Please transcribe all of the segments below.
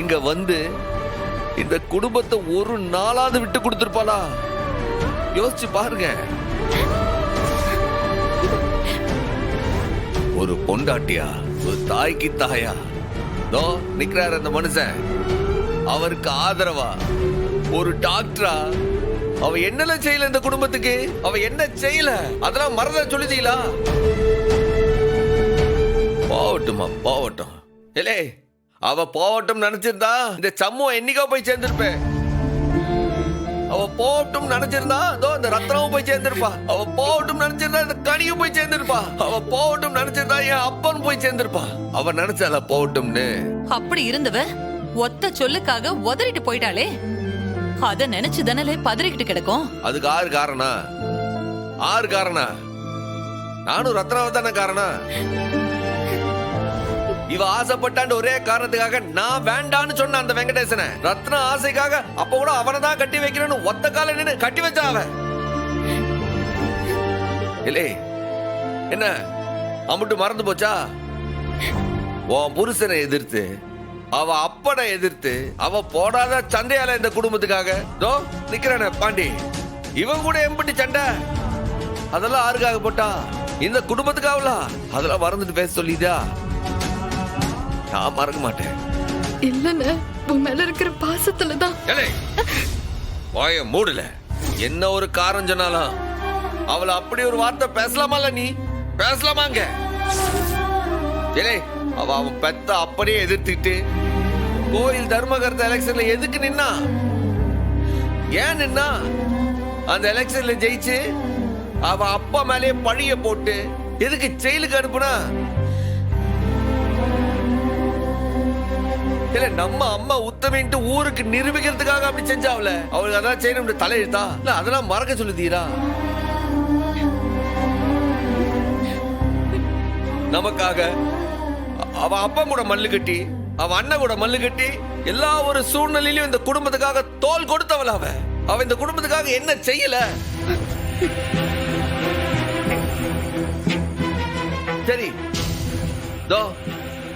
இங்க வந்து இந்த குடும்பத்தை ஒரு நாளாவது விட்டு கொடுத்துருப்பாளா? யோசிச்சு பாருங்க. ஒரு பொண்டாட்டியா, ஒரு தாய்க்கு தாயா தோ நிக்கிறாரு அந்த மனுஷன். அவருக்கு ஆதரவா ஒரு டாக்டரா அவ என்னெல்லாம் செய்யல இந்த குடும்பத்துக்கு? அவ என்ன செய்யல? அதெல்லாம் மறந்த சொல்லுதீங்களா? போகட்டுமா, போகட்டும். இல்லே, அவ போகட்டும் நினைச்சிருந்தா இந்த சம்முவ என்னைக்கோ போய் சேர்ந்திருப்பேன். அவ போகட்டும் நினைச்சிருந்தா இதோ இந்த ரத்னமும் போய் சேர்ந்திருப்பா. அவ போகட்டும் நினைச்சிருந்தா இந்த கனியும் போய் சேர்ந்திருப்பா. அவ போகட்டும் நினைச்சிருந்தா என் அப்பன் போய் சேர்ந்திருப்பா. அவ நினைச்சால போகட்டும்னு. அப்படி இருந்தவ ஒத்த சொல்லுக்காக உதறிட்டு போயிட்டாளே, அத நினைச்சு தானே பதறிக்கிட்டு கிடக்கும். அதுக்கு ஆறு காரணம். ஆறு காரணம். நானும் ரத்னாவை தானே காரணம். இவ ஆசைப்பட்டாண்ட ஒரே காரணத்துக்காக நான் வேண்டான்னு சொன்ன அந்த வெங்கடேசனை ரத்னா ஆசைக்காக அப்ப கூட அவனை தான் கட்டி வைக்கிறேன்னு ஒத்த கால நின்று கட்டி வச்சா அவ. இல்லே, என்ன அம்முட்டு மறந்து போச்சா? உன் புருஷனை எதிர்த்து, அவ அப்பனை எதிர்த்து, அவ போடாத சண்டையால இந்த குடும்பத்துக்காக தோ நிக்கிறான பாண்டி. இவன் கூட எம்பட்டி சண்டை. அதெல்லாம் ஆறுக்காக போட்டா? இந்த குடும்பத்துக்காகல. அதெல்லாம் மறந்துட்டு பேச சொல்லிதா? நான் மறக்க மாட்டேன். இல்லன்னு உன் மேல இருக்கிற பாசத்துலதான். வாய மூடல. என்ன ஒரு காரணம் சொன்னாலும் அவளை அப்படி ஒரு வார்த்தை பேசலாமா? நீ பேசலாமாங்க? அவ அவன் பெத்த அப்படியே எதிர்த்துட்டு கோயில் தர்மகர்த்த எலெக்ஷன்ல எதுக்கு நின்னா? ஏன் நின்னா? அந்த எலெக்ஷன்ல ஜெயிச்சு அவ அப்பா மேலே பழிய போட்டு எதுக்கு ஜெயிலுக்கு அனுப்புனா? இல்ல நம்ம அம்மா உத்தமின்ட்டு ஊருக்கு நிரூபிக்கிறதுக்காக அப்படி செஞ்சாவல. அவளுக்கு அதான் செய்யணும் தலையெழுத்தா? இல்ல அதெல்லாம் மறக்க சொல்லுதீரா? நமக்காக அவ அப்பா கூட மல்லு கட்டி, அவ அண்ணன் கூட மல்லு கட்டி, எல்லா ஒரு சூழ்நிலையிலும் இந்த குடும்பத்துக்காக தோல் கொடுத்தவள. அவ இந்த குடும்பத்துக்காக என்ன செய்யல? சரி, தோ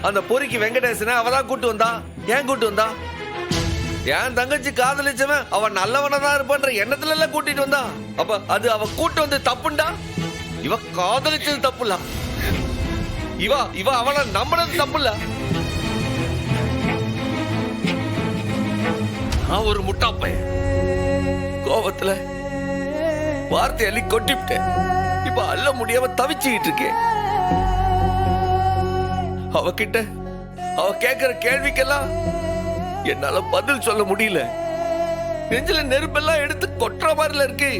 அந்த பொறிக்கு வெங்கடேசனை அவதான் கூட்டு வந்தா. ஏன் கூட்டு வந்தா? என் தங்கச்சி காதலிச்சவன் அவன் நல்லவனா தான் இருப்பான்ற எண்ணத்துல எல்லாம் கூட்டிட்டு வந்தா. அப்ப அது அவ கூட்டு வந்து தப்புண்டா? இவ காதலிச்சது தப்புல. இவ அவனை நம்பினது தப்புல. நான் ஒரு முட்டாப்பையன். கோபத்துல வார்த்தை அள்ளி கொட்டிவிட்டேன். இப்ப அள்ள முடியாம தவிச்சுக்கிட்டு இருக்கேன். அவகிட்ட அவ கேட்கிற கேள்விக்கெல்லாம் என்னால பதில் சொல்ல முடியல. நெஞ்சில நெருப்பெல்லாம் எடுத்து கொட்டுற மாதிரில இருக்கு.